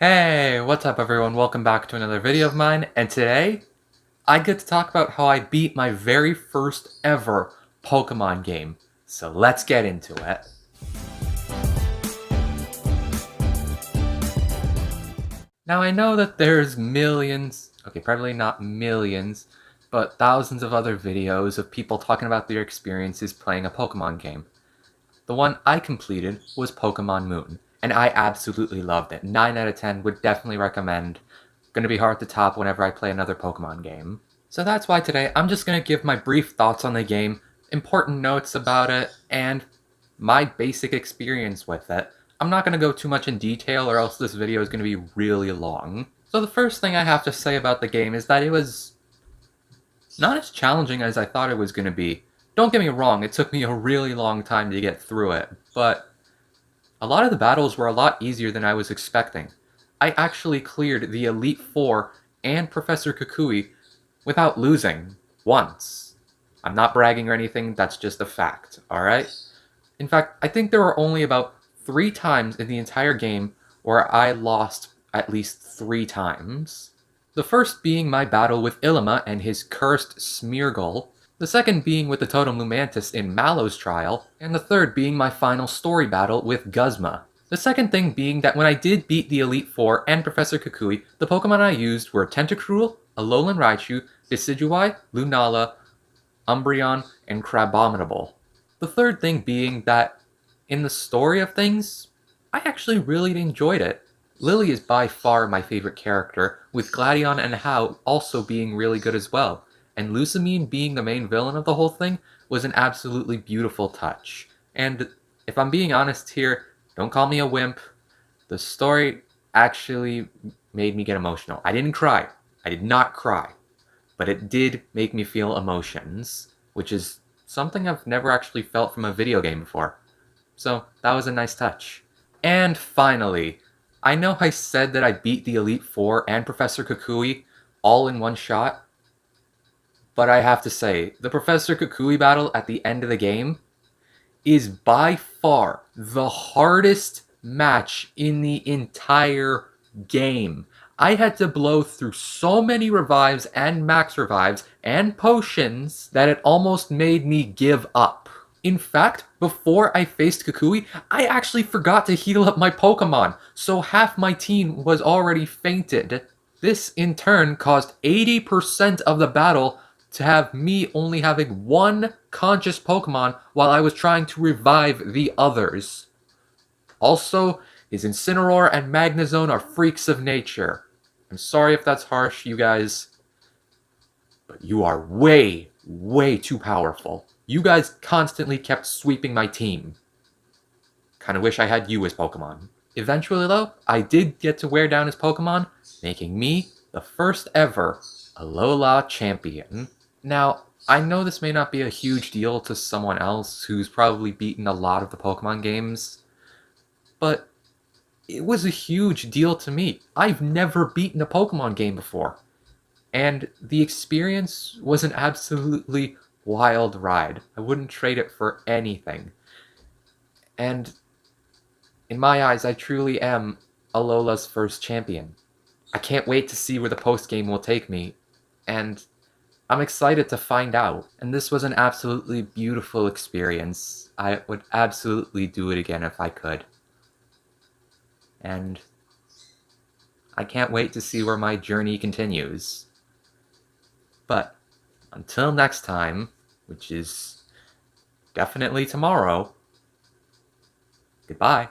Hey, what's up everyone? Welcome back to another video of mine, and today I get to talk about how I beat my very first ever Pokemon game. So let's get into it. Now I know that there's millions, okay, probably not millions, but thousands of other videos of people talking about their experiences playing a Pokemon game. The one I completed was Pokemon Moon, and I absolutely loved it. 9 out of 10 would definitely recommend. Gonna be hard to top whenever I play another Pokemon game. So that's why today I'm just gonna give my brief thoughts on the game, important notes about it, and my basic experience with it. I'm not gonna go too much in detail or else this video is gonna be really long. So the first thing I have to say about the game is that it was not as challenging as I thought it was gonna be. Don't get me wrong, it took me a really long time to get through it, but a lot of the battles were a lot easier than I was expecting. I actually cleared the Elite Four and Professor Kukui without losing once. I'm not bragging or anything, that's just a fact, alright? In fact, I think there were only about 3 times in the entire game where I lost at least 3 times. The first being my battle with Ilima and his cursed Smeargle, the second being with the Totem Lumantis in Mallow's trial, and the third being my final story battle with Guzma. The second thing being that when I did beat the Elite Four and Professor Kukui, the Pokemon I used were Tentacruel, Alolan Raichu, Decidueye, Lunala, Umbreon, and Crabominable. The third thing being that, in the story of things, I actually really enjoyed it. Lily is by far my favorite character, with Gladion and Hau also being really good as well, and Lusamine being the main villain of the whole thing was an absolutely beautiful touch. And if I'm being honest here, don't call me a wimp, the story actually made me get emotional. I didn't cry. I did not cry. But it did make me feel emotions, which is something I've never actually felt from a video game before. So that was a nice touch. And finally, I know I said that I beat the Elite Four and Professor Kukui all in one shot, but I have to say, the Professor Kukui battle at the end of the game is by far the hardest match in the entire game. I had to blow through so many revives and max revives and potions that it almost made me give up. In fact, before I faced Kukui, I actually forgot to heal up my Pokemon, so half my team was already fainted. This in turn caused 80% of the battle to have me only having one conscious Pokemon while I was trying to revive the others. Also, his Incineroar and Magnezone are freaks of nature. I'm sorry if that's harsh, you guys, but you are way, way too powerful. You guys constantly kept sweeping my team. Kinda wish I had you as Pokemon. Eventually though, I did get to wear down his Pokemon, making me the first ever Alola champion. Now, I know this may not be a huge deal to someone else who's probably beaten a lot of the Pokemon games, but it was a huge deal to me. I've never beaten a Pokemon game before, and the experience was an absolutely wild ride. I wouldn't trade it for anything. And in my eyes, I truly am Alola's first champion. I can't wait to see where the post-game will take me, and I'm excited to find out. And this was an absolutely beautiful experience. I would absolutely do it again if I could. And I can't wait to see where my journey continues. But until next time, which is definitely tomorrow, goodbye.